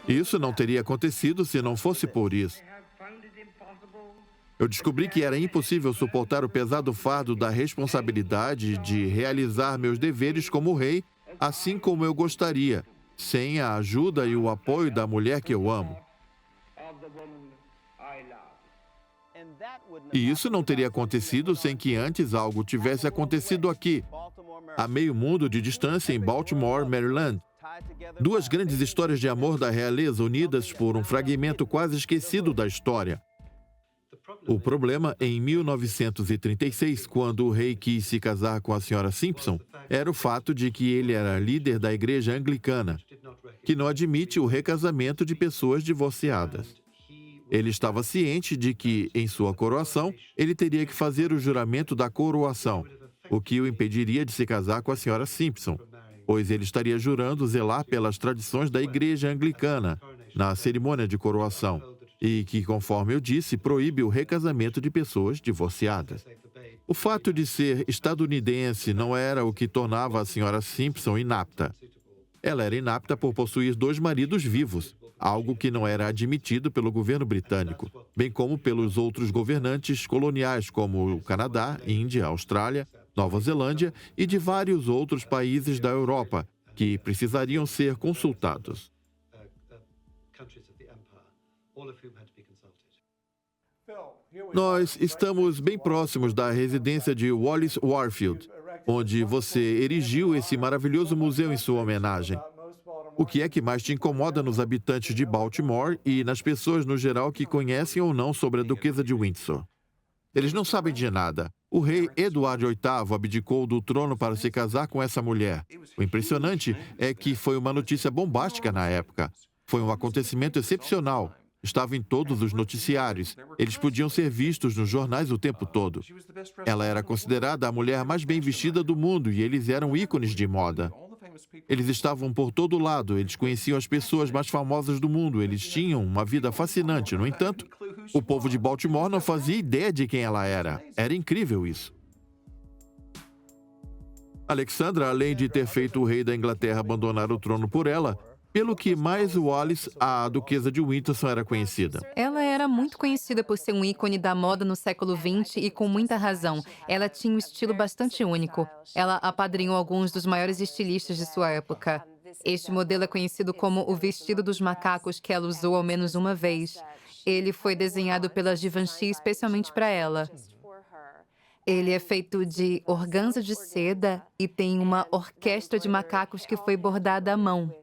Isso não teria acontecido se não fosse por isso. Eu descobri que era impossível suportar o pesado fardo da responsabilidade de realizar meus deveres como rei, assim como eu gostaria, sem a ajuda e o apoio da mulher que eu amo. E isso não teria acontecido sem que antes algo tivesse acontecido aqui, a meio mundo de distância em Baltimore, Maryland. Duas grandes histórias de amor da realeza unidas por um fragmento quase esquecido da história. O problema, em 1936, quando o rei quis se casar com a senhora Simpson, era o fato de que ele era líder da igreja anglicana, que não admite o recasamento de pessoas divorciadas. Ele estava ciente de que, em sua coroação, ele teria que fazer o juramento da coroação, o que o impediria de se casar com a senhora Simpson, pois ele estaria jurando zelar pelas tradições da igreja anglicana na cerimônia de coroação, e que, conforme eu disse, proíbe o recasamento de pessoas divorciadas. O fato de ser estadunidense não era o que tornava a senhora Simpson inapta. Ela era inapta por possuir 2 maridos vivos, algo que não era admitido pelo governo britânico, bem como pelos outros governantes coloniais como o Canadá, Índia, Austrália, Nova Zelândia e de vários outros países da Europa, que precisariam ser consultados. Nós estamos bem próximos da residência de Wallace Warfield, onde você erigiu esse maravilhoso museu em sua homenagem. O que é que mais te incomoda nos habitantes de Baltimore e nas pessoas no geral que conhecem ou não sobre a Duquesa de Windsor? Eles não sabem de nada. O rei Eduardo VIII abdicou do trono para se casar com essa mulher. O impressionante é que foi uma notícia bombástica na época. Foi um acontecimento excepcional. Estava em todos os noticiários. Eles podiam ser vistos nos jornais o tempo todo. Ela era considerada a mulher mais bem vestida do mundo e eles eram ícones de moda. Eles estavam por todo lado, eles conheciam as pessoas mais famosas do mundo, eles tinham uma vida fascinante. No entanto, o povo de Baltimore não fazia ideia de quem ela era. Era incrível isso. Alexandra, além de ter feito o rei da Inglaterra abandonar o trono por ela, pelo que mais Wallis, a duquesa de Windsor, era conhecida. Ela era muito conhecida por ser um ícone da moda no século XX e com muita razão. Ela tinha um estilo bastante único. Ela apadrinhou alguns dos maiores estilistas de sua época. Este modelo é conhecido como o vestido dos macacos, que ela usou ao menos uma vez. Ele foi desenhado pela Givenchy especialmente para ela. Ele é feito de organza de seda e tem uma orquestra de macacos que foi bordada à mão.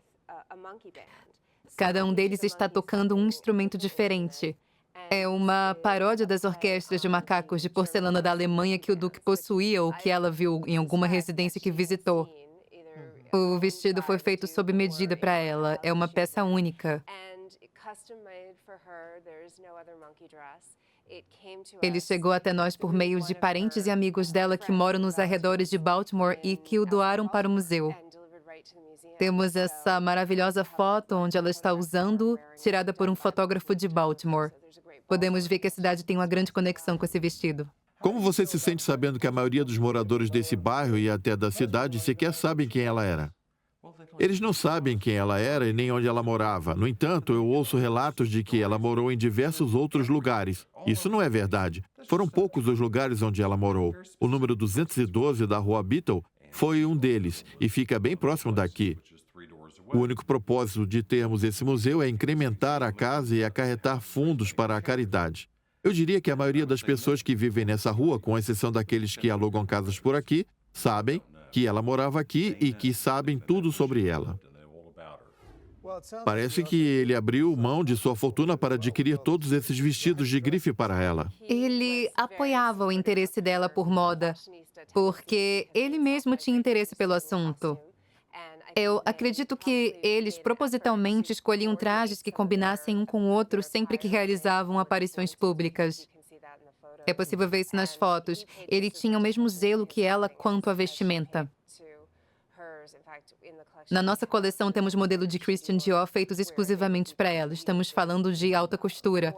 Cada um deles está tocando um instrumento diferente. É uma paródia das orquestras de macacos de porcelana da Alemanha que o Duque possuía ou que ela viu em alguma residência que visitou. O vestido foi feito sob medida para ela. É uma peça única. Ele chegou até nós por meio de parentes e amigos dela que moram nos arredores de Baltimore e que o doaram para o museu. Temos essa maravilhosa foto onde ela está usando, tirada por um fotógrafo de Baltimore. Podemos ver que a cidade tem uma grande conexão com esse vestido. Como você se sente sabendo que a maioria dos moradores desse bairro e até da cidade sequer sabem quem ela era? Eles não sabem quem ela era e nem onde ela morava. No entanto, eu ouço relatos de que ela morou em diversos outros lugares. Isso não é verdade. Foram poucos os lugares onde ela morou. O número 212 da Rua Beetle foi um deles e fica bem próximo daqui. O único propósito de termos esse museu é incrementar a casa e acarretar fundos para a caridade. Eu diria que a maioria das pessoas que vivem nessa rua, com exceção daqueles que alugam casas por aqui, sabem que ela morava aqui e que sabem tudo sobre ela. Parece que ele abriu mão de sua fortuna para adquirir todos esses vestidos de grife para ela. Ele apoiava o interesse dela por moda, porque ele mesmo tinha interesse pelo assunto. Eu acredito que eles propositalmente escolhiam trajes que combinassem um com o outro sempre que realizavam aparições públicas. É possível ver isso nas fotos. Ele tinha o mesmo zelo que ela quanto à vestimenta. Na nossa coleção temos modelo de Christian Dior feitos exclusivamente para ela. Estamos falando de alta costura.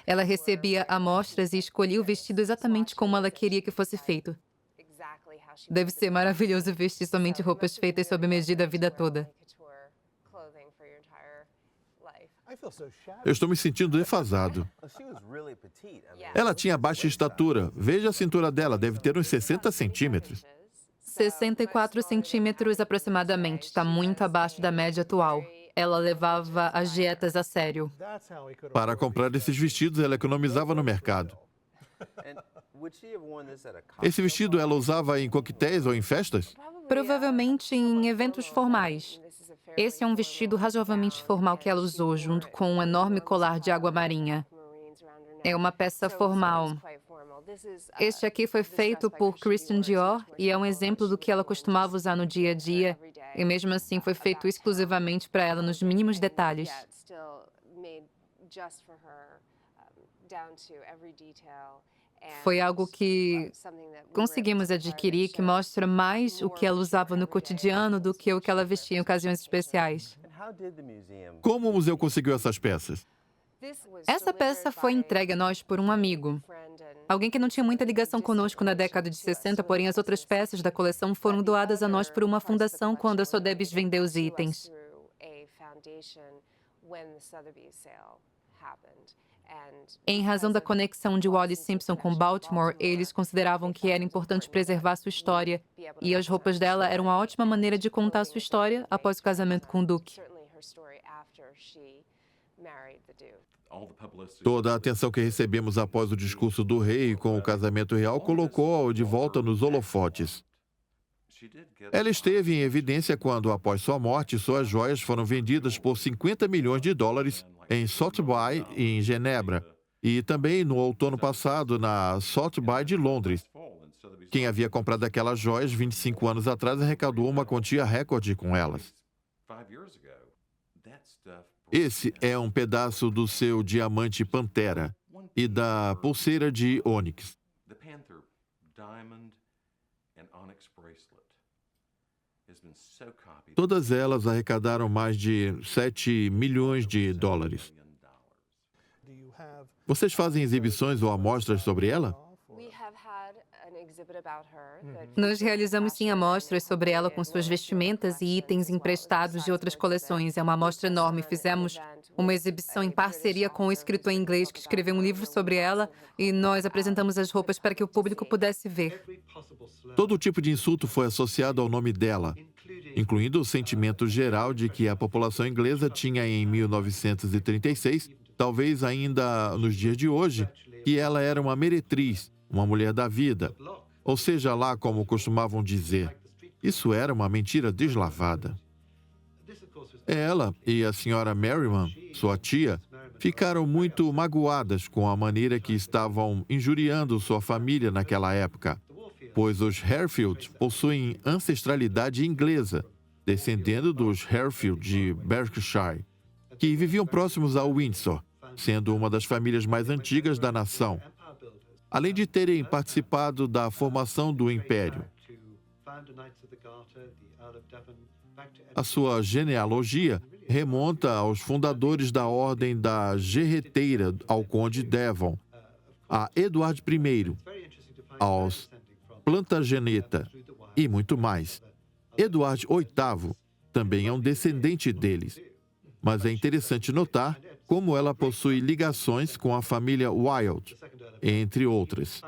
Ela recebia amostras e escolhia o vestido exatamente como ela queria que fosse feito. Deve ser maravilhoso vestir somente roupas feitas sob medida a vida toda. Eu estou me sentindo defasado. Ela tinha baixa estatura. Veja a cintura dela, deve ter uns 60 centímetros. 64 centímetros aproximadamente, está muito abaixo da média atual. Ela levava as dietas a sério. Para comprar esses vestidos, ela economizava no mercado. Esse vestido ela usava em coquetéis ou em festas? Provavelmente em eventos formais. Esse é um vestido razoavelmente formal que ela usou, junto com um enorme colar de água marinha. É uma peça formal. Este aqui foi feito por Christian Dior e é um exemplo do que ela costumava usar no dia a dia, e mesmo assim foi feito exclusivamente para ela nos mínimos detalhes. Foi algo que conseguimos adquirir que mostra mais o que ela usava no cotidiano do que o que ela vestia em ocasiões especiais. Como o museu conseguiu essas peças? Essa peça foi entregue a nós por um amigo. Alguém que não tinha muita ligação conosco na década de 60, porém as outras peças da coleção foram doadas a nós por uma fundação quando a Sotheby's vendeu os itens. Em razão da conexão de Wallis Simpson com Baltimore, eles consideravam que era importante preservar sua história, e as roupas dela eram uma ótima maneira de contar sua história após o casamento com o Duque. Toda a atenção que recebemos após o discurso do rei com o casamento real colocou-a de volta nos holofotes. Ela esteve em evidência quando, após sua morte, suas joias foram vendidas por 50 milhões de dólares em Sotheby's, em Genebra, e também no outono passado na Sotheby's de Londres. Quem havia comprado aquelas joias 25 anos atrás arrecadou uma quantia recorde com elas. Esse é um pedaço do seu diamante Pantera e da pulseira de ônix. Todas elas arrecadaram mais de 7 milhões de dólares. Vocês fazem exibições ou amostras sobre ela? Nós realizamos sim amostras sobre ela com suas vestimentas e itens emprestados de outras coleções. É uma amostra enorme. Fizemos uma exibição em parceria com um escritor inglês que escreveu um livro sobre ela e nós apresentamos as roupas para que o público pudesse ver. Todo tipo de insulto foi associado ao nome dela, incluindo o sentimento geral de que a população inglesa tinha em 1936, talvez ainda nos dias de hoje, que ela era uma meretriz, uma mulher da vida, ou seja lá como costumavam dizer. Isso era uma mentira deslavada. Ela e a senhora Merriman, sua tia, ficaram muito magoadas com a maneira que estavam injuriando sua família naquela época, pois os Harefield possuem ancestralidade inglesa, descendendo dos Harefield de Berkshire, que viviam próximos a Windsor, sendo uma das famílias mais antigas da nação, além de terem participado da formação do Império. A sua genealogia remonta aos fundadores da Ordem da Gerreteira ao Conde Devon, a Eduardo I, aos Plantageneta e muito mais. Eduardo VIII também é um descendente deles. Mas é interessante notar como ela possui ligações com a família Wilde, entre outras.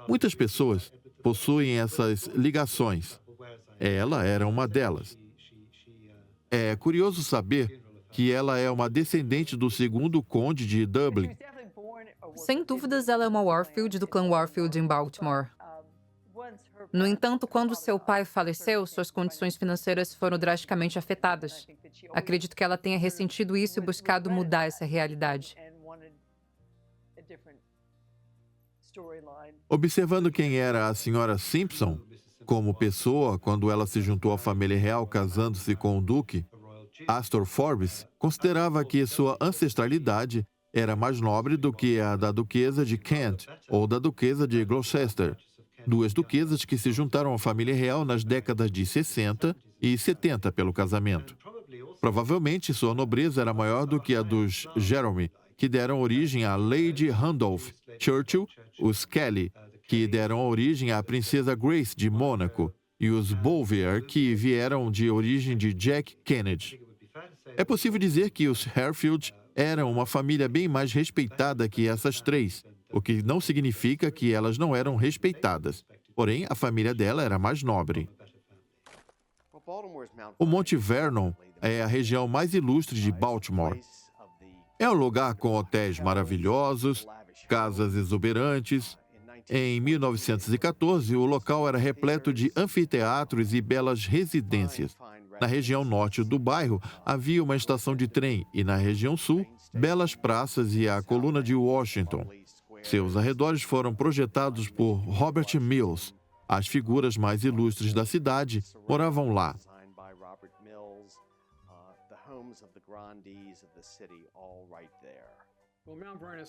Muitas pessoas possuem essas ligações. Ela era uma delas. É curioso saber que ela é uma descendente do segundo conde de Dublin. Sem dúvidas, ela é uma Warfield do clã Warfield em Baltimore. No entanto, quando seu pai faleceu, suas condições financeiras foram drasticamente afetadas. Acredito que ela tenha ressentido isso e buscado mudar essa realidade. Observando quem era a senhora Simpson como pessoa quando ela se juntou à família real casando-se com o duque, Astor Forbes considerava que sua ancestralidade era mais nobre do que a da duquesa de Kent ou da duquesa de Gloucester, duas duquesas que se juntaram à família real nas décadas de 60 e 70 pelo casamento. Provavelmente sua nobreza era maior do que a dos Jerome, que deram origem a Lady Randolph Churchill, os Kelly, que deram origem à princesa Grace de Mônaco, e os Bouvier, que vieram de origem de Jack Kennedy. É possível dizer que os Harefield era uma família bem mais respeitada que essas três, o que não significa que elas não eram respeitadas. Porém, a família dela era mais nobre. O Monte Vernon é a região mais ilustre de Baltimore. É um lugar com hotéis maravilhosos, casas exuberantes. Em 1914, o local era repleto de anfiteatros e belas residências. Na região norte do bairro, havia uma estação de trem e, na região sul, belas praças e a coluna de Washington. Seus arredores foram projetados por Robert Mills. As figuras mais ilustres da cidade moravam lá.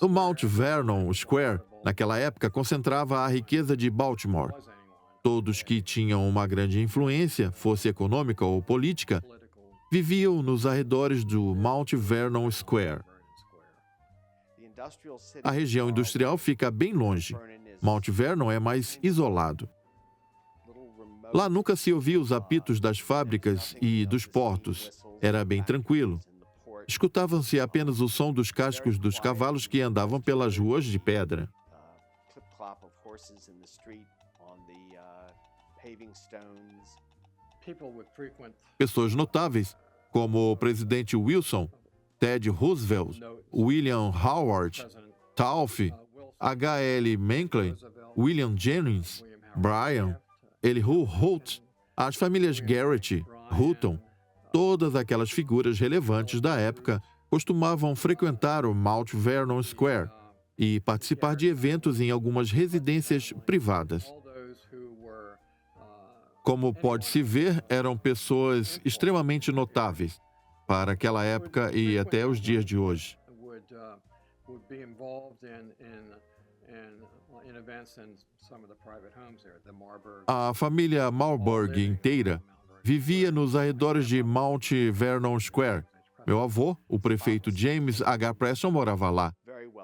O Mount Vernon Square, naquela época, concentrava a riqueza de Baltimore. Todos que tinham uma grande influência, fosse econômica ou política, viviam nos arredores do Mount Vernon Square. A região industrial fica bem longe. Mount Vernon é mais isolado. Lá nunca se ouvia os apitos das fábricas e dos portos. Era bem tranquilo. Escutavam-se apenas o som dos cascos dos cavalos que andavam pelas ruas de pedra. Pessoas notáveis, como o presidente Wilson, Ted Roosevelt, William Howard, Taft, H.L. Mencken, William Jennings, Bryan, Elihu Holt, as famílias Garrett, Hutton, todas aquelas figuras relevantes da época costumavam frequentar o Mount Vernon Square e participar de eventos em algumas residências privadas. Como pode-se ver, eram pessoas extremamente notáveis para aquela época e até os dias de hoje. A família Marburg inteira vivia nos arredores de Mount Vernon Square. Meu avô, o prefeito James H. Preston, morava lá.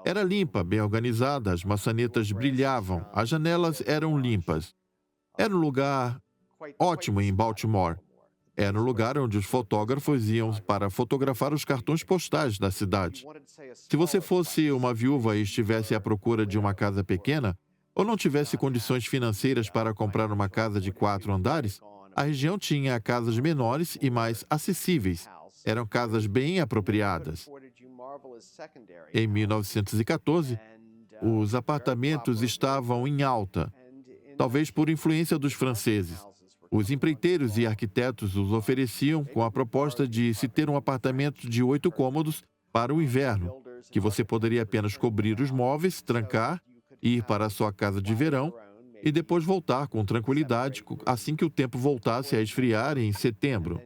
Era limpa, bem organizada, as maçanetas brilhavam, as janelas eram limpas. Era um lugar ótimo em Baltimore. Era um lugar onde os fotógrafos iam para fotografar os cartões postais da cidade. Se você fosse uma viúva e estivesse à procura de uma casa pequena, ou não tivesse condições financeiras para comprar uma casa de 4 andares, a região tinha casas menores e mais acessíveis. Eram casas bem apropriadas. Em 1914, os apartamentos estavam em alta, talvez por influência dos franceses. Os empreiteiros e arquitetos os ofereciam com a proposta de se ter um apartamento de 8 cômodos para o inverno, que você poderia apenas cobrir os móveis, trancar, ir para a sua casa de verão e depois voltar com tranquilidade assim que o tempo voltasse a esfriar em setembro.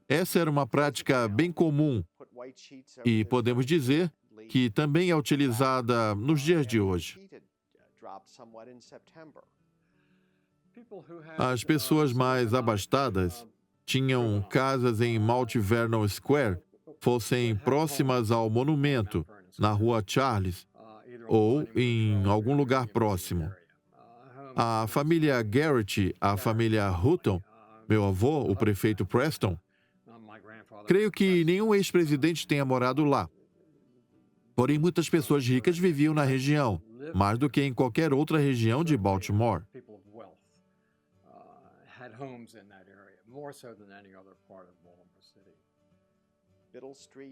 Essa era uma prática bem comum e podemos dizer que também é utilizada nos dias de hoje. As pessoas mais abastadas tinham casas em Mount Vernon Square, fossem próximas ao monumento, na rua Charles, ou em algum lugar próximo. A família Garrett, a família Hutton, meu avô, o prefeito Preston, creio que nenhum ex-presidente tenha morado lá. Porém, muitas pessoas ricas viviam na região, mais do que em qualquer outra região de Baltimore.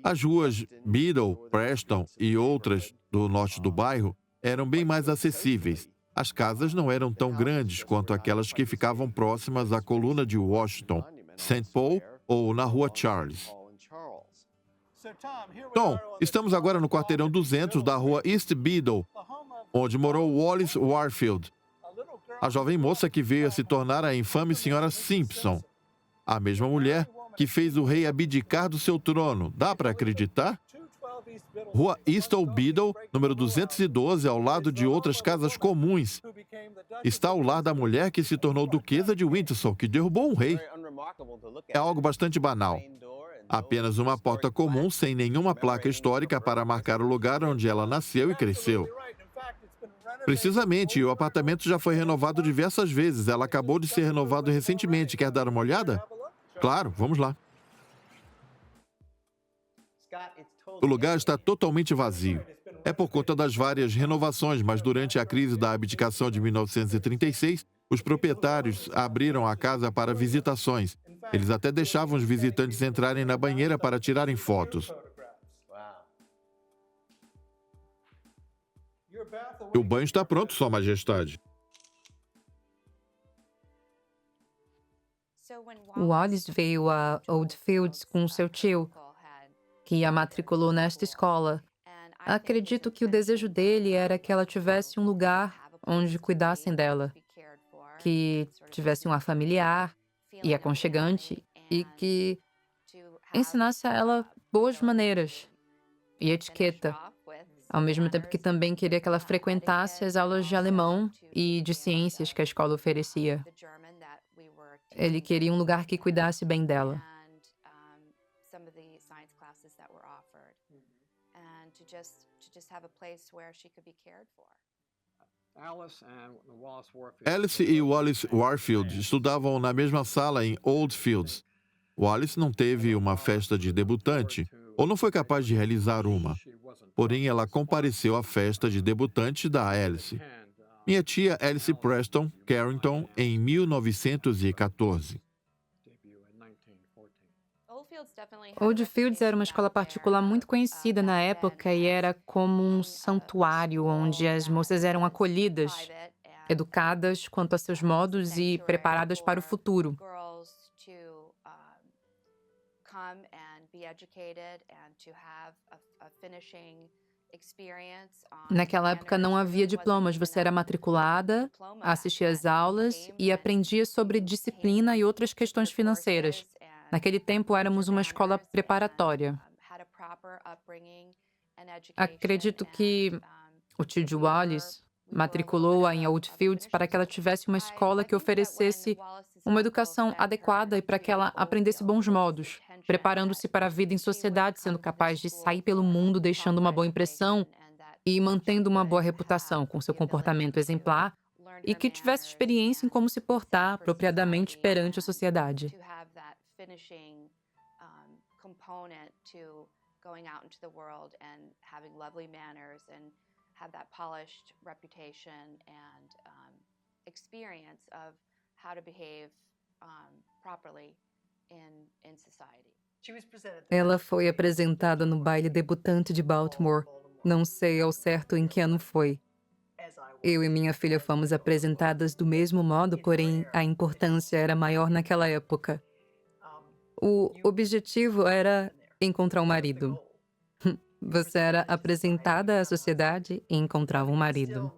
As ruas Middle, Preston e outras do norte do bairro eram bem mais acessíveis. As casas não eram tão grandes quanto aquelas que ficavam próximas à coluna de Washington, St. Paul ou na rua Charles. Tom, estamos agora no quarteirão 200 da rua East Biddle, onde morou Wallis Warfield, a jovem moça que veio a se tornar a infame Senhora Simpson, a mesma mulher que fez o rei abdicar do seu trono. Dá para acreditar? Rua East Biddle, número 212, ao lado de outras casas comuns. Está o lar da mulher que se tornou duquesa de Windsor, que derrubou um rei. É algo bastante banal. Apenas uma porta comum, sem nenhuma placa histórica para marcar o lugar onde ela nasceu e cresceu. Precisamente, o apartamento já foi renovado diversas vezes. Ela acabou de ser renovado recentemente. Quer dar uma olhada? Claro, vamos lá. O lugar está totalmente vazio. É por conta das várias renovações, mas durante a crise da abdicação de 1936, os proprietários abriram a casa para visitações. Eles até deixavam os visitantes entrarem na banheira para tirarem fotos. O banho está pronto, Sua Majestade. Wallace veio a Oldfields com seu tio, que a matriculou nesta escola. Acredito que o desejo dele era que ela tivesse um lugar onde cuidassem dela, que tivesse um ar familiar e aconchegante e que ensinasse a ela boas maneiras e etiqueta, ao mesmo tempo que também queria que ela frequentasse as aulas de alemão e de ciências que a escola oferecia. Ele queria um lugar que cuidasse bem dela. Alice e Wallace Warfield estudavam na mesma sala em Oldfields. Wallace não teve uma festa de debutante, ou não foi capaz de realizar uma. Porém, ela compareceu à festa de debutante da Alice. Minha tia Alice Preston Carrington, em 1914. Oldfields era uma escola particular muito conhecida na época e era como um santuário onde as moças eram acolhidas, educadas quanto a seus modos e preparadas para o futuro. Naquela época não havia diplomas, você era matriculada, assistia às aulas e aprendia sobre disciplina e outras questões financeiras. Naquele tempo éramos uma escola preparatória. Acredito que o tio de Wallace matriculou-a em Oldfields para que ela tivesse uma escola que oferecesse uma educação adequada e para que ela aprendesse bons modos, preparando-se para a vida em sociedade, sendo capaz de sair pelo mundo deixando uma boa impressão e mantendo uma boa reputação com seu comportamento exemplar e que tivesse experiência em como se portar apropriadamente perante a sociedade. Have that polished reputation and experience of how to behave properly in society. Ela foi apresentada no baile debutante de Baltimore. Não sei ao certo em que ano foi. Eu e minha filha fomos apresentadas do mesmo modo, porém a importância era maior naquela época. O objetivo era encontrar um marido. Você era apresentada à sociedade e encontrava um marido.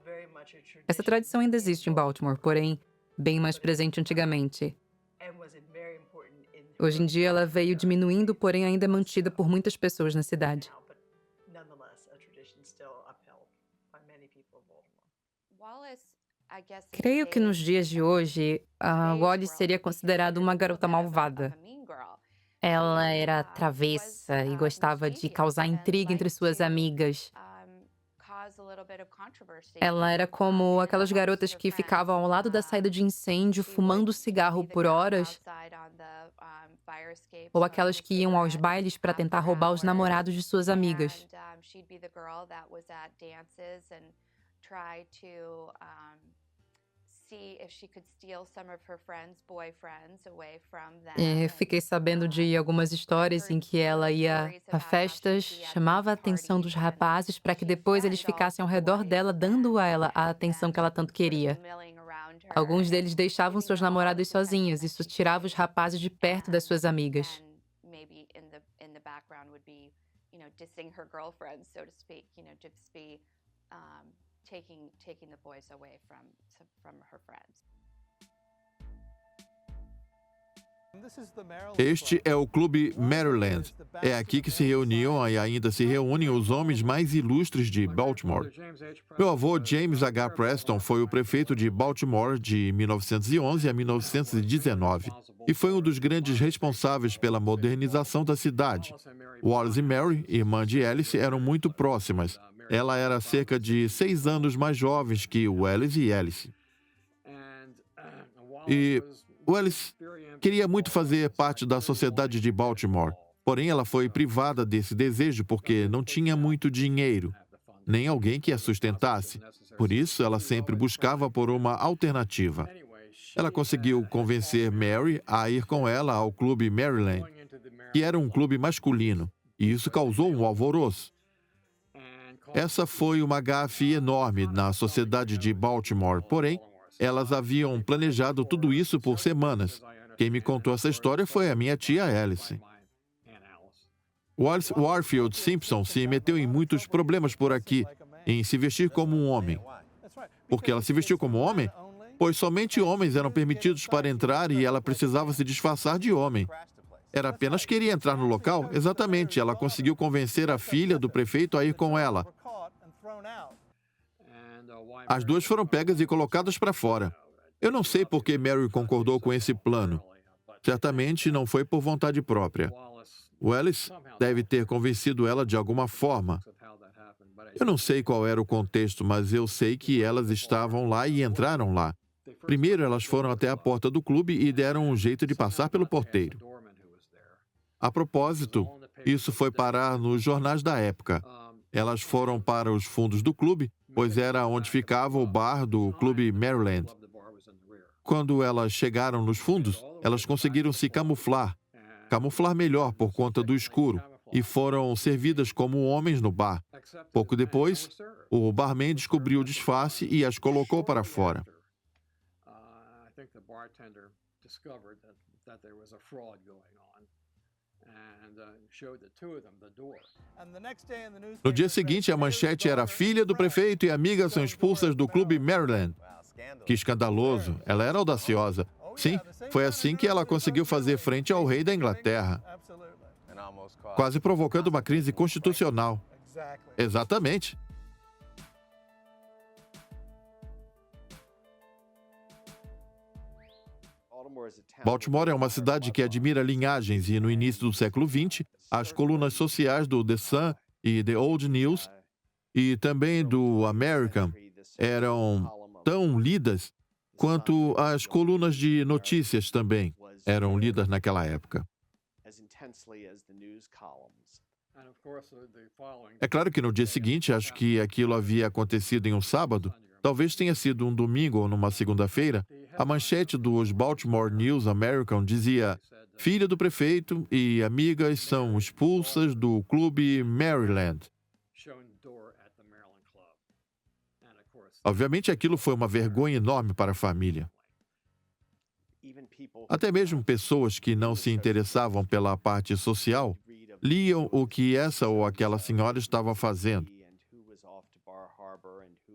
Essa tradição ainda existe em Baltimore, porém bem mais presente antigamente. Hoje em dia ela veio diminuindo, porém ainda é mantida por muitas pessoas na cidade. Creio que nos dias de hoje, a Wallace seria considerada uma garota malvada. Ela era travessa e gostava de causar intriga entre suas amigas. Ela era como aquelas garotas que ficavam ao lado da saída de incêndio fumando cigarro por horas, ou aquelas que iam aos bailes para tentar roubar os namorados de suas amigas. Fiquei sabendo de algumas histórias em que ela ia a festas, chamava a atenção dos rapazes para que depois eles ficassem ao redor dela, dando a ela a atenção que ela tanto queria. Alguns deles deixavam seus namorados sozinhos, isso tirava os rapazes de perto das suas amigas. Taking the boys away from her friends. Este é o Clube Maryland. É aqui que se reuniam e ainda se reúnem os homens mais ilustres de Baltimore. Meu avô, James H. Preston, foi o prefeito de Baltimore de 1911 a 1919 e foi um dos grandes responsáveis pela modernização da cidade. Wallace e Mary, irmã de Alice, eram muito próximas. Ela era cerca de 6 anos mais jovens que Wallace e Alice. E Wallace queria muito fazer parte da sociedade de Baltimore. Porém, ela foi privada desse desejo porque não tinha muito dinheiro, nem alguém que a sustentasse. Por isso, ela sempre buscava por uma alternativa. Ela conseguiu convencer Mary a ir com ela ao Clube Maryland, que era um clube masculino, e isso causou um alvoroço. Essa foi uma gafe enorme na sociedade de Baltimore, porém, elas haviam planejado tudo isso por semanas. Quem me contou essa história foi a minha tia Alice. Wallace Warfield Simpson se meteu em muitos problemas por aqui, em se vestir como um homem. Por que ela se vestiu como homem? Pois somente homens eram permitidos para entrar e ela precisava se disfarçar de homem. Ela apenas queria entrar no local? Exatamente, ela conseguiu convencer a filha do prefeito a ir com ela. As duas foram pegas e colocadas para fora. Eu não sei por que Mary concordou com esse plano. Certamente não foi por vontade própria. Wallace deve ter convencido ela de alguma forma. Eu não sei qual era o contexto, mas eu sei que elas estavam lá e entraram lá. Primeiro, elas foram até a porta do clube e deram um jeito de passar pelo porteiro. A propósito, isso foi parar nos jornais da época. Elas foram para os fundos do clube, pois era onde ficava o bar do Clube Maryland. Quando elas chegaram nos fundos, elas conseguiram se camuflar melhor por conta do escuro, e foram servidas como homens no bar. Pouco depois, o barman descobriu o disfarce e as colocou para fora. No dia seguinte, a manchete era: filha do prefeito e amiga são expulsas do Clube Maryland. Que escandaloso! Ela era audaciosa. Sim, foi assim que ela conseguiu fazer frente ao rei da Inglaterra, quase provocando uma crise constitucional. Exatamente. Baltimore é uma cidade que admira linhagens e, no início do século XX, as colunas sociais do The Sun e The Old News e também do American eram tão lidas quanto as colunas de notícias também eram lidas naquela época. É claro que no dia seguinte, acho que aquilo havia acontecido em um sábado, talvez tenha sido um domingo ou numa segunda-feira, a manchete dos Baltimore News American dizia: filha do prefeito e amigas são expulsas do Clube Maryland. Obviamente, aquilo foi uma vergonha enorme para a família. Até mesmo pessoas que não se interessavam pela parte social liam o que essa ou aquela senhora estava fazendo.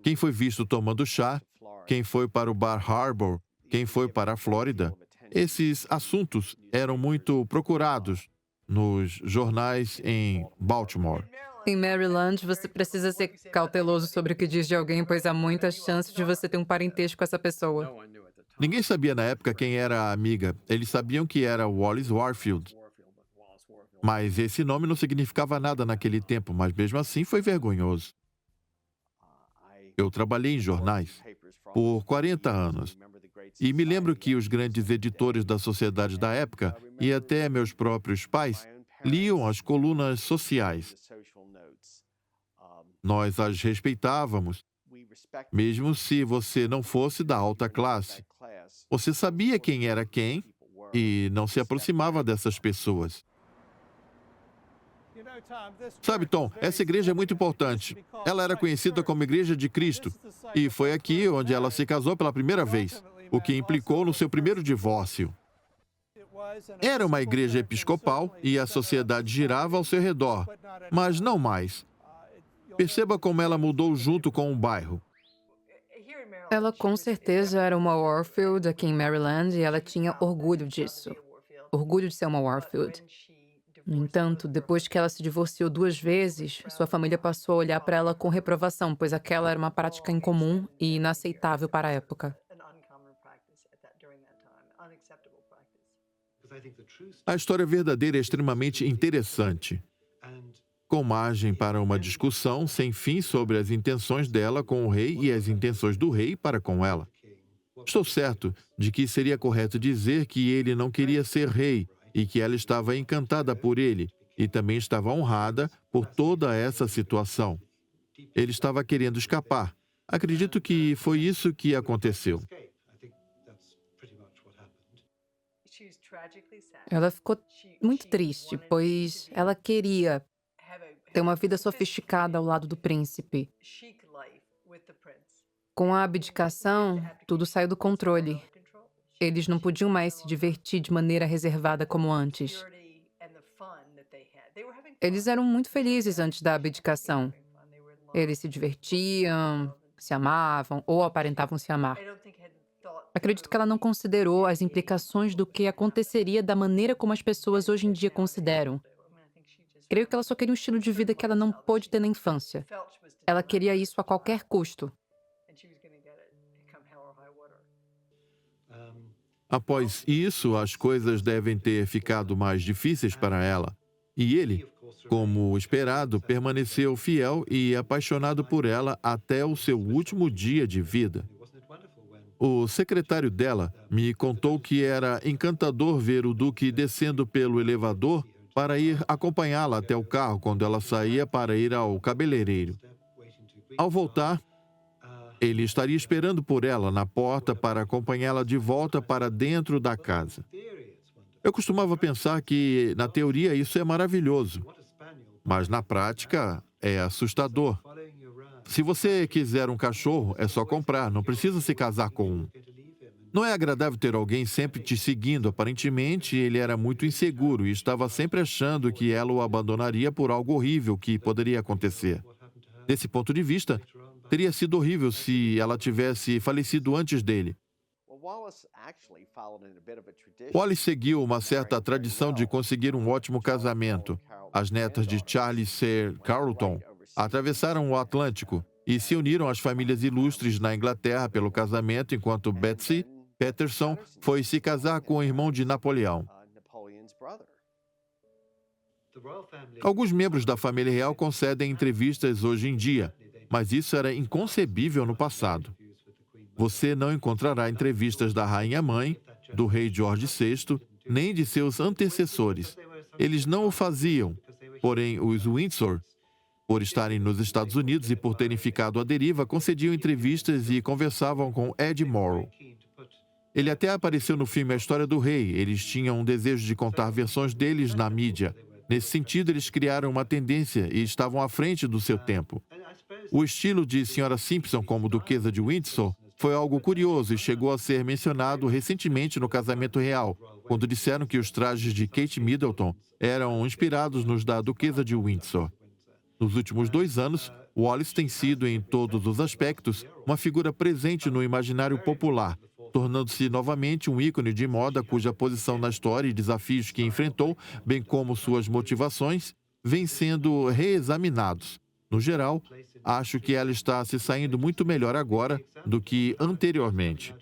Quem foi visto tomando chá, quem foi para o Bar Harbor, quem foi para a Flórida. Esses assuntos eram muito procurados nos jornais em Baltimore. Em Maryland, você precisa ser cauteloso sobre o que diz de alguém, pois há muitas chances de você ter um parentesco com essa pessoa. Ninguém sabia na época quem era a amiga. Eles sabiam que era Wallace Warfield. Mas esse nome não significava nada naquele tempo, mas mesmo assim foi vergonhoso. Eu trabalhei em jornais por 40 anos. E me lembro que os grandes editores da sociedade da época, e até meus próprios pais, liam as colunas sociais. Nós as respeitávamos, mesmo se você não fosse da alta classe. Você sabia quem era quem e não se aproximava dessas pessoas. Sabe, Tom, essa igreja é muito importante. Ela era conhecida como Igreja de Cristo, e foi aqui onde ela se casou pela primeira vez, o que implicou no seu primeiro divórcio. Era uma igreja episcopal e a sociedade girava ao seu redor, mas não mais. Perceba como ela mudou junto com o bairro. Ela com certeza era uma Warfield aqui em Maryland e ela tinha orgulho disso. Orgulho de ser uma Warfield. No entanto, depois que ela se divorciou 2 vezes, sua família passou a olhar para ela com reprovação, pois aquela era uma prática incomum e inaceitável para a época. A história verdadeira é extremamente interessante, com margem para uma discussão sem fim sobre as intenções dela com o rei e as intenções do rei para com ela. Estou certo de que seria correto dizer que ele não queria ser rei e que ela estava encantada por ele, e também estava honrada por toda essa situação. Ele estava querendo escapar. Acredito que foi isso que aconteceu. Ela ficou muito triste, pois ela queria ter uma vida sofisticada ao lado do príncipe. Com a abdicação, tudo saiu do controle. Eles não podiam mais se divertir de maneira reservada como antes. Eles eram muito felizes antes da abdicação. Eles se divertiam, se amavam ou aparentavam se amar. Acredito que ela não considerou as implicações do que aconteceria da maneira como as pessoas hoje em dia consideram. Creio que ela só queria um estilo de vida que ela não pôde ter na infância. Ela queria isso a qualquer custo. Após isso, as coisas devem ter ficado mais difíceis para ela. E ele, como esperado, permaneceu fiel e apaixonado por ela até o seu último dia de vida. O secretário dela me contou que era encantador ver o Duque descendo pelo elevador para ir acompanhá-la até o carro quando ela saía para ir ao cabeleireiro. Ao voltar, ele estaria esperando por ela na porta para acompanhá-la de volta para dentro da casa. Eu costumava pensar que, na teoria, isso é maravilhoso, mas na prática é assustador. Se você quiser um cachorro, é só comprar, não precisa se casar com um. Não é agradável ter alguém sempre te seguindo. Aparentemente, ele era muito inseguro e estava sempre achando que ela o abandonaria por algo horrível que poderia acontecer. Desse ponto de vista, teria sido horrível se ela tivesse falecido antes dele. Wallace seguiu uma certa tradição de conseguir um ótimo casamento. As netas de Charles Sir Carleton atravessaram o Atlântico e se uniram às famílias ilustres na Inglaterra pelo casamento, enquanto Betsy Patterson foi se casar com o irmão de Napoleão. Alguns membros da família real concedem entrevistas hoje em dia, mas isso era inconcebível no passado. Você não encontrará entrevistas da rainha-mãe, do rei George VI, nem de seus antecessores. Eles não o faziam, porém os Windsor, por estarem nos Estados Unidos e por terem ficado à deriva, concediam entrevistas e conversavam com Ed Morrow. Ele até apareceu no filme A História do Rei. Eles tinham um desejo de contar versões deles na mídia. Nesse sentido, eles criaram uma tendência e estavam à frente do seu tempo. O estilo de Sra. Simpson como Duquesa de Windsor foi algo curioso e chegou a ser mencionado recentemente no Casamento Real, quando disseram que os trajes de Kate Middleton eram inspirados nos da Duquesa de Windsor. Nos últimos 2 anos, Wallace tem sido, em todos os aspectos, uma figura presente no imaginário popular, tornando-se novamente um ícone de moda cuja posição na história e desafios que enfrentou, bem como suas motivações, vêm sendo reexaminados. No geral, acho que ela está se saindo muito melhor agora do que anteriormente.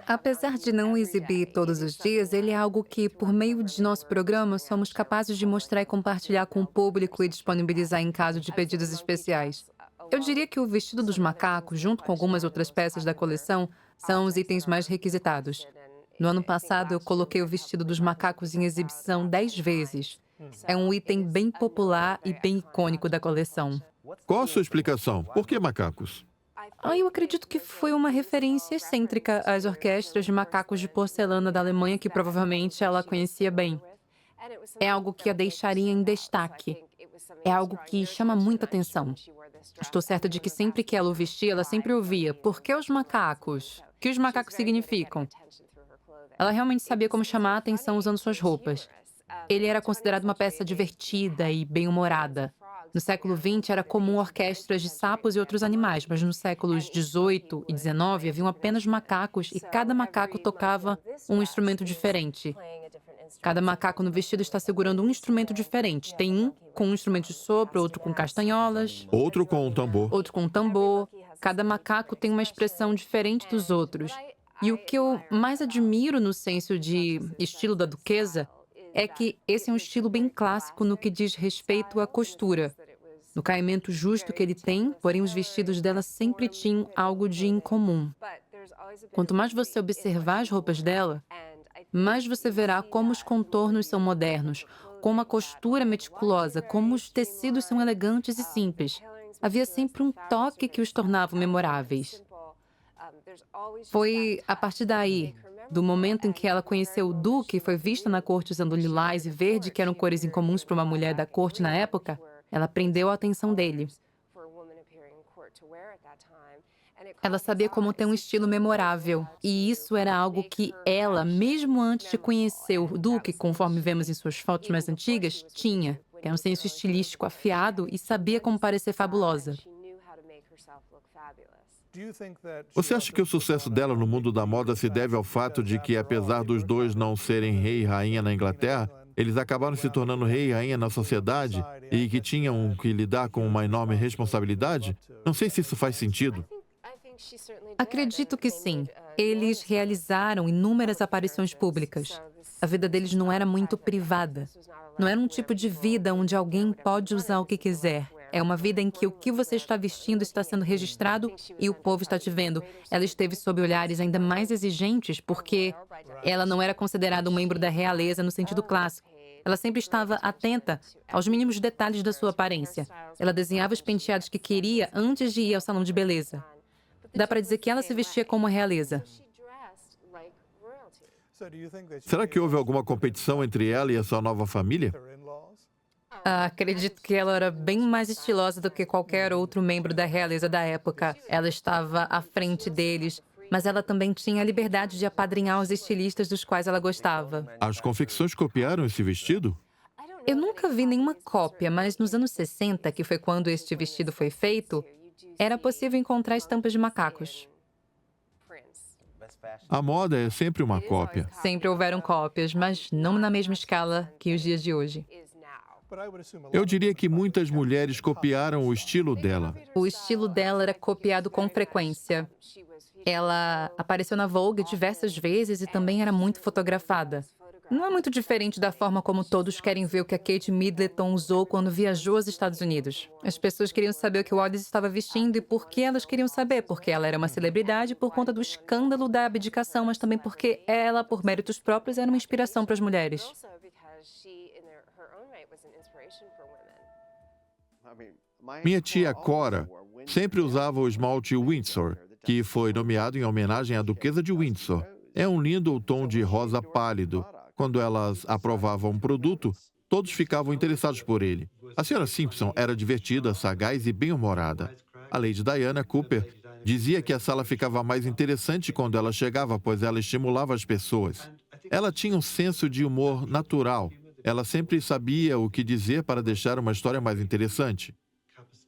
Apesar de não exibir todos os dias, ele é algo que, por meio de nosso programa, somos capazes de mostrar e compartilhar com o público e disponibilizar em caso de pedidos especiais. Eu diria que o vestido dos macacos, junto com algumas outras peças da coleção, são os itens mais requisitados. No ano passado, eu coloquei o vestido dos macacos em exibição 10 vezes. É um item bem popular e bem icônico da coleção. Qual a sua explicação? Por que macacos? Eu acredito que foi uma referência excêntrica às orquestras de macacos de porcelana da Alemanha que provavelmente ela conhecia bem. É algo que a deixaria em destaque. É algo que chama muita atenção. Estou certa de que sempre que ela o vestia, ela sempre ouvia: por que os macacos? O que os macacos significam? Ela realmente sabia como chamar a atenção usando suas roupas. Ele era considerado uma peça divertida e bem-humorada. No século XX, era comum orquestras de sapos e outros animais, mas nos séculos XVIII e XIX haviam apenas macacos e cada macaco tocava um instrumento diferente. Cada macaco no vestido está segurando um instrumento diferente. Tem um com um instrumento de sopro, outro com castanholas, Outro com um tambor. outro com um tambor. Cada macaco tem uma expressão diferente dos outros. E o que eu mais admiro no senso de estilo da duquesa é que esse é um estilo bem clássico no que diz respeito à costura. No caimento justo que ele tem, porém os vestidos dela sempre tinham algo de incomum. Quanto mais você observar as roupas dela, mais você verá como os contornos são modernos, como a costura é meticulosa, como os tecidos são elegantes e simples. Havia sempre um toque que os tornava memoráveis. Foi a partir daí, do momento em que ela conheceu o Duque e foi vista na corte usando lilás e verde, que eram cores incomuns para uma mulher da corte na época, ela prendeu a atenção dele. Ela sabia como ter um estilo memorável, e isso era algo que ela, mesmo antes de conhecer o Duque, conforme vemos em suas fotos mais antigas, tinha. Era um senso estilístico afiado e sabia como parecer fabulosa. Você acha que o sucesso dela no mundo da moda se deve ao fato de que, apesar dos dois não serem rei e rainha na Inglaterra, eles acabaram se tornando rei e rainha na sociedade e que tinham que lidar com uma enorme responsabilidade? Não sei se isso faz sentido. Acredito que sim. Eles realizaram inúmeras aparições públicas. A vida deles não era muito privada. Não era um tipo de vida onde alguém pode usar o que quiser. É uma vida em que o que você está vestindo está sendo registrado e o povo está te vendo. Ela esteve sob olhares ainda mais exigentes porque ela não era considerada um membro da realeza no sentido clássico. Ela sempre estava atenta aos mínimos detalhes da sua aparência. Ela desenhava os penteados que queria antes de ir ao salão de beleza. Dá para dizer que ela se vestia como a realeza. Será que houve alguma competição entre ela e a sua nova família? Acredito que ela era bem mais estilosa do que qualquer outro membro da realeza da época. Ela estava à frente deles, mas ela também tinha a liberdade de apadrinhar os estilistas dos quais ela gostava. As confecções copiaram esse vestido? Eu nunca vi nenhuma cópia, mas nos anos 60, que foi quando este vestido foi feito, era possível encontrar estampas de macacos. A moda é sempre uma cópia. Sempre houveram cópias, mas não na mesma escala que os dias de hoje. Eu diria que muitas mulheres copiaram o estilo dela. O estilo dela era copiado com frequência. Ela apareceu na Vogue diversas vezes e também era muito fotografada. Não é muito diferente da forma como todos querem ver o que a Kate Middleton usou quando viajou aos Estados Unidos. As pessoas queriam saber o que o Wallace estava vestindo e por que elas queriam saber, porque ela era uma celebridade por conta do escândalo da abdicação, mas também porque ela, por méritos próprios, era uma inspiração para as mulheres. Minha tia Cora sempre usava o esmalte Windsor, que foi nomeado em homenagem à Duquesa de Windsor. É um lindo tom de rosa pálido. Quando elas aprovavam um produto, todos ficavam interessados por ele. A senhora Simpson era divertida, sagaz e bem-humorada. A Lady Diana Cooper dizia que a sala ficava mais interessante quando ela chegava, pois ela estimulava as pessoas. Ela tinha um senso de humor natural. Ela sempre sabia o que dizer para deixar uma história mais interessante.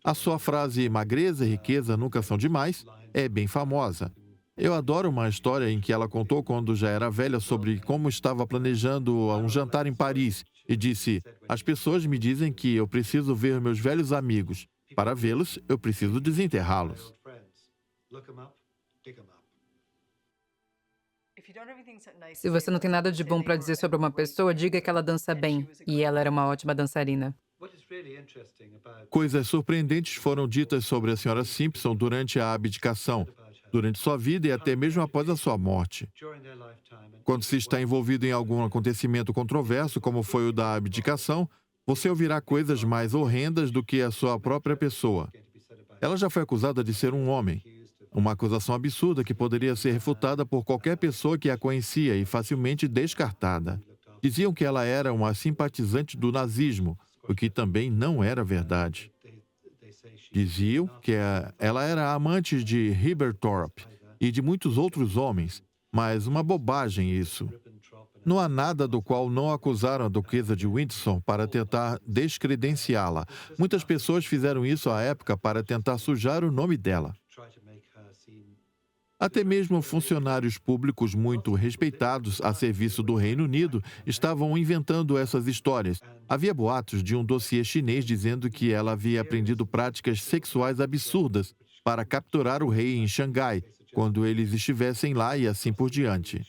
A sua frase "magreza e riqueza nunca são demais" é bem famosa. Eu adoro uma história em que ela contou quando já era velha sobre como estava planejando um jantar em Paris e disse: "As pessoas me dizem que eu preciso ver meus velhos amigos. Para vê-los, eu preciso desenterrá-los." Se você não tem nada de bom para dizer sobre uma pessoa, diga que ela dança bem. E ela era uma ótima dançarina. Coisas surpreendentes foram ditas sobre a senhora Simpson durante a abdicação, durante sua vida e até mesmo após a sua morte. Quando se está envolvido em algum acontecimento controverso, como foi o da abdicação, você ouvirá coisas mais horrendas do que a sua própria pessoa. Ela já foi acusada de ser um homem, uma acusação absurda que poderia ser refutada por qualquer pessoa que a conhecia e facilmente descartada. Diziam que ela era uma simpatizante do nazismo, o que também não era verdade. Diziam que ela era amante de Ribbentrop e de muitos outros homens, mas uma bobagem isso. Não há nada do qual não acusaram a Duquesa de Windsor para tentar descredenciá-la. Muitas pessoas fizeram isso à época para tentar sujar o nome dela. Até mesmo funcionários públicos muito respeitados a serviço do Reino Unido estavam inventando essas histórias. Havia boatos de um dossiê chinês dizendo que ela havia aprendido práticas sexuais absurdas para capturar o rei em Xangai, quando eles estivessem lá e assim por diante.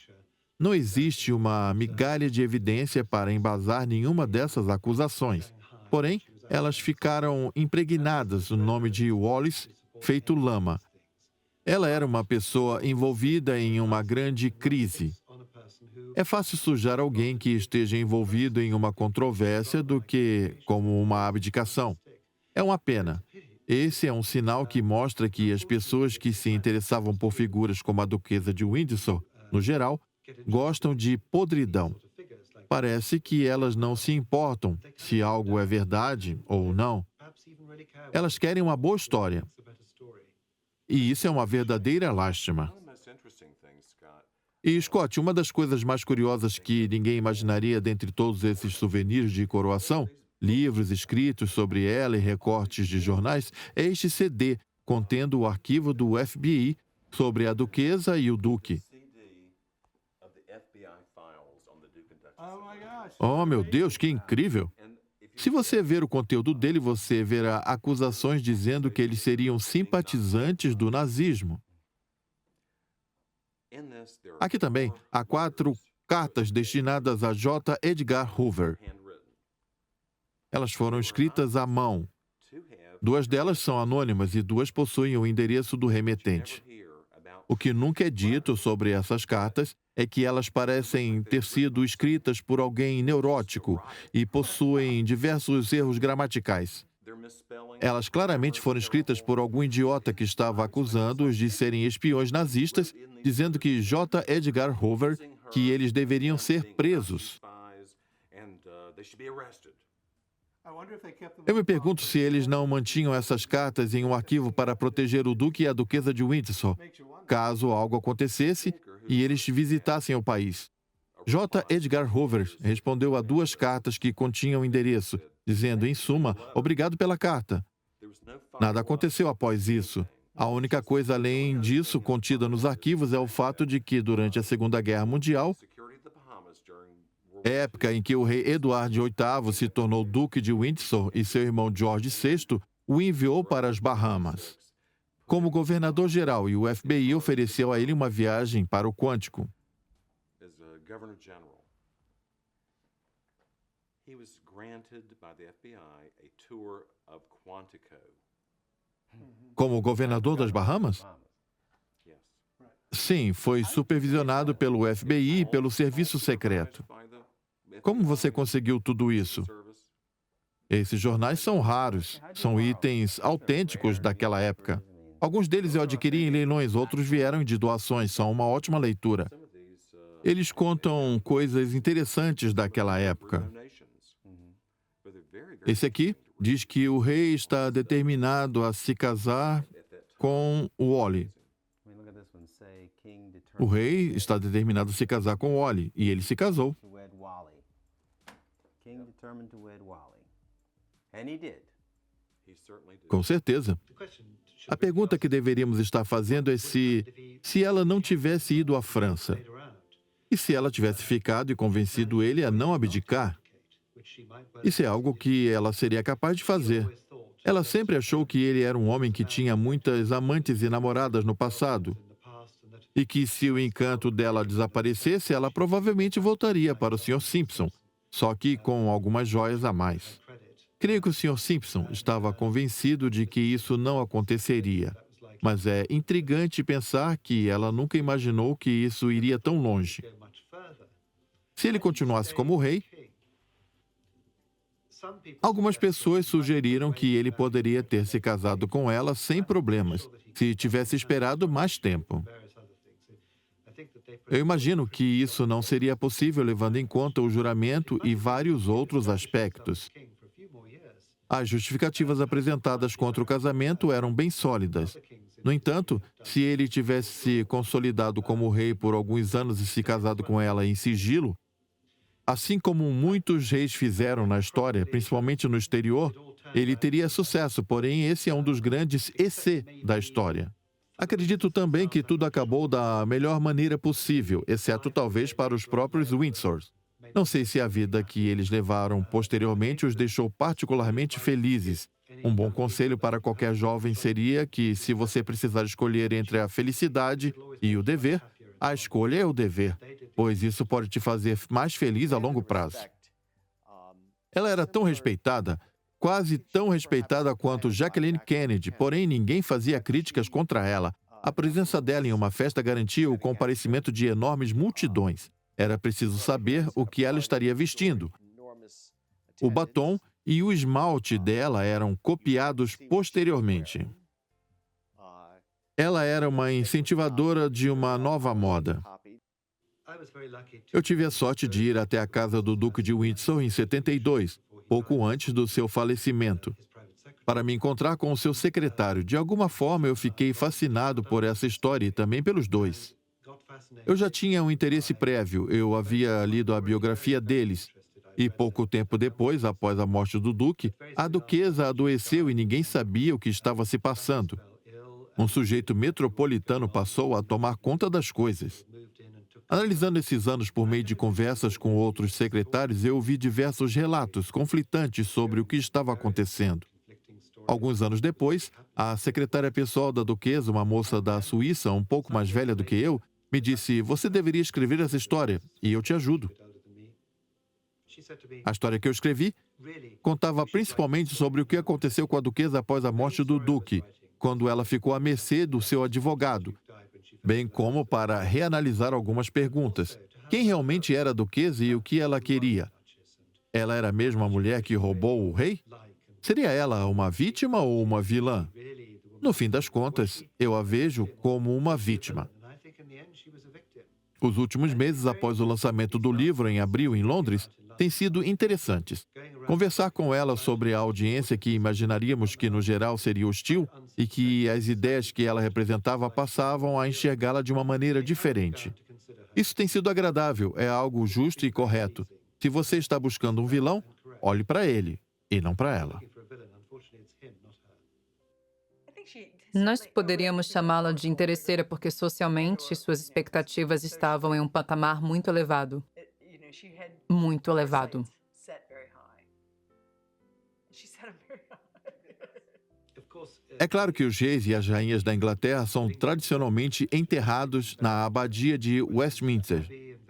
Não existe uma migalha de evidência para embasar nenhuma dessas acusações. Porém, elas ficaram impregnadas no nome de Wallace, feito lama. Ela era uma pessoa envolvida em uma grande crise. É fácil sujar alguém que esteja envolvido em uma controvérsia do que como uma abdicação. É uma pena. Esse é um sinal que mostra que as pessoas que se interessavam por figuras como a Duquesa de Windsor, no geral, gostam de podridão. Parece que elas não se importam se algo é verdade ou não. Elas querem uma boa história. E isso é uma verdadeira lástima. E, Scott, uma das coisas mais curiosas que ninguém imaginaria dentre todos esses souvenirs de coroação, livros escritos sobre ela e recortes de jornais, é este CD, contendo o arquivo do FBI sobre a duquesa e o duque. Oh, meu Deus, que incrível! Se você ver o conteúdo dele, você verá acusações dizendo que eles seriam simpatizantes do nazismo. Aqui também há 4 cartas destinadas a J. Edgar Hoover. Elas foram escritas à mão. 2 delas são anônimas e 2 possuem o endereço do remetente. O que nunca é dito sobre essas cartas é que elas parecem ter sido escritas por alguém neurótico e possuem diversos erros gramaticais. Elas claramente foram escritas por algum idiota que estava acusando-os de serem espiões nazistas, dizendo que J. Edgar Hoover, que eles deveriam ser presos. Eu me pergunto se eles não mantinham essas cartas em um arquivo para proteger o duque e a duquesa de Windsor, caso algo acontecesse e eles visitassem o país. J. Edgar Hoover respondeu a 2 cartas que continham endereço, dizendo, em suma, obrigado pela carta. Nada aconteceu após isso. A única coisa além disso contida nos arquivos é o fato de que, durante a Segunda Guerra Mundial, época em que o rei Eduardo VIII se tornou duque de Windsor e seu irmão George VI o enviou para as Bahamas. Como governador-geral, e o FBI ofereceu a ele uma viagem para o Quântico. Como governador das Bahamas? Sim, foi supervisionado pelo FBI e pelo Serviço Secreto. Como você conseguiu tudo isso? Esses jornais são raros, são itens autênticos daquela época. Alguns deles eu adquiri em leilões, outros vieram de doações, são uma ótima leitura. Eles contam coisas interessantes daquela época. Esse aqui diz que o rei está determinado a se casar com Wally. O rei está determinado a se casar com Wally, e ele se casou. Com certeza. A pergunta que deveríamos estar fazendo é se ela não tivesse ido à França. E se ela tivesse ficado e convencido ele a não abdicar? Isso é algo que ela seria capaz de fazer. Ela sempre achou que ele era um homem que tinha muitas amantes e namoradas no passado. E que se o encanto dela desaparecesse, ela provavelmente voltaria para o Sr. Simpson, só que com algumas joias a mais. Creio que o Sr. Simpson estava convencido de que isso não aconteceria. Mas é intrigante pensar que ela nunca imaginou que isso iria tão longe. Se ele continuasse como rei, algumas pessoas sugeriram que ele poderia ter se casado com ela sem problemas, se tivesse esperado mais tempo. Eu imagino que isso não seria possível levando em conta o juramento e vários outros aspectos. As justificativas apresentadas contra o casamento eram bem sólidas. No entanto, se ele tivesse se consolidado como rei por alguns anos e se casado com ela em sigilo, assim como muitos reis fizeram na história, principalmente no exterior, ele teria sucesso, porém esse é um dos grandes EC da história. Acredito também que tudo acabou da melhor maneira possível, exceto talvez para os próprios Windsors. Não sei se a vida que eles levaram posteriormente os deixou particularmente felizes. Um bom conselho para qualquer jovem seria que, se você precisar escolher entre a felicidade e o dever, a escolha é o dever, pois isso pode te fazer mais feliz a longo prazo. Ela era tão respeitada, quase tão respeitada quanto Jacqueline Kennedy, porém ninguém fazia críticas contra ela. A presença dela em uma festa garantia o comparecimento de enormes multidões. Era preciso saber o que ela estaria vestindo. O batom e o esmalte dela eram copiados posteriormente. Ela era uma incentivadora de uma nova moda. Eu tive a sorte de ir até a casa do Duque de Windsor em 72, pouco antes do seu falecimento, para me encontrar com o seu secretário. De alguma forma, eu fiquei fascinado por essa história e também pelos dois. Eu já tinha um interesse prévio, eu havia lido a biografia deles. E pouco tempo depois, após a morte do Duque, a duquesa adoeceu e ninguém sabia o que estava se passando. Um sujeito metropolitano passou a tomar conta das coisas. Analisando esses anos por meio de conversas com outros secretários, eu ouvi diversos relatos conflitantes sobre o que estava acontecendo. Alguns anos depois, a secretária pessoal da duquesa, uma moça da Suíça, um pouco mais velha do que eu, me disse: "Você deveria escrever essa história, e eu te ajudo." A história que eu escrevi contava principalmente sobre o que aconteceu com a duquesa após a morte do duque, quando ela ficou à mercê do seu advogado, bem como para reanalisar algumas perguntas. Quem realmente era a duquesa e o que ela queria? Ela era mesmo a mulher que roubou o rei? Seria ela uma vítima ou uma vilã? No fim das contas, eu a vejo como uma vítima. Os últimos meses após o lançamento do livro, em abril, em Londres, têm sido interessantes. Conversar com ela sobre a audiência que imaginaríamos que, no geral, seria hostil e que as ideias que ela representava passavam a enxergá-la de uma maneira diferente. Isso tem sido agradável, é algo justo e correto. Se você está buscando um vilão, olhe para ele e não para ela. Nós poderíamos chamá-la de interesseira porque socialmente suas expectativas estavam em um patamar muito elevado. Muito elevado. É claro que os reis e as rainhas da Inglaterra são tradicionalmente enterrados na abadia de Westminster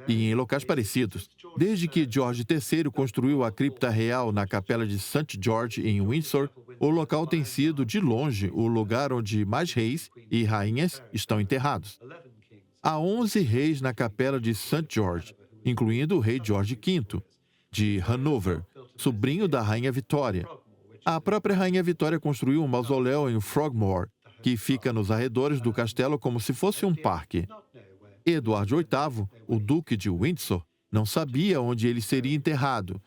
e em locais parecidos. Desde que George III construiu a cripta real na capela de St. George, em Windsor, o local tem sido, de longe, o lugar onde mais reis e rainhas estão enterrados. Há 11 reis na capela de St. George, incluindo o rei George V, de Hanover, sobrinho da rainha Vitória. A própria rainha Vitória construiu um mausoléu em Frogmore, que fica nos arredores do castelo como se fosse um parque. Eduardo VIII, o duque de Windsor, não sabia onde ele seria enterrado.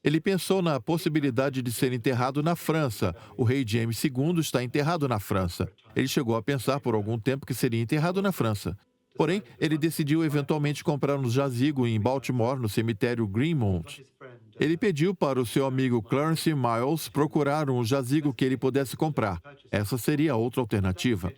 Ele pensou na possibilidade de ser enterrado na França. O rei James II está enterrado na França. Ele chegou a pensar por algum tempo que seria enterrado na França. Porém, ele decidiu eventualmente comprar um jazigo em Baltimore, no cemitério Greenmount. Ele pediu para o seu amigo Clarence Miles procurar um jazigo que ele pudesse comprar. Essa seria outra alternativa.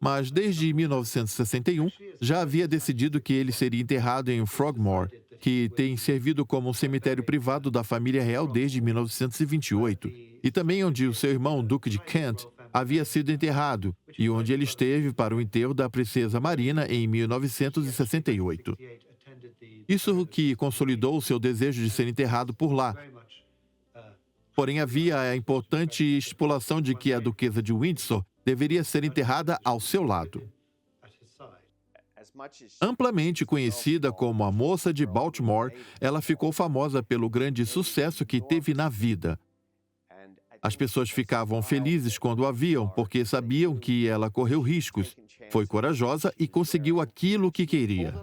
Mas desde 1961, já havia decidido que ele seria enterrado em Frogmore, que tem servido como um cemitério privado da família real desde 1928, e também onde o seu irmão, o Duque de Kent, havia sido enterrado, e onde ele esteve para o enterro da princesa Marina em 1968. Isso que consolidou o seu desejo de ser enterrado por lá. Porém, havia a importante estipulação de que a duquesa de Windsor deveria ser enterrada ao seu lado. Amplamente conhecida como a Moça de Baltimore, ela ficou famosa pelo grande sucesso que teve na vida. As pessoas ficavam felizes quando a viam, porque sabiam que ela correu riscos, foi corajosa e conseguiu aquilo que queria.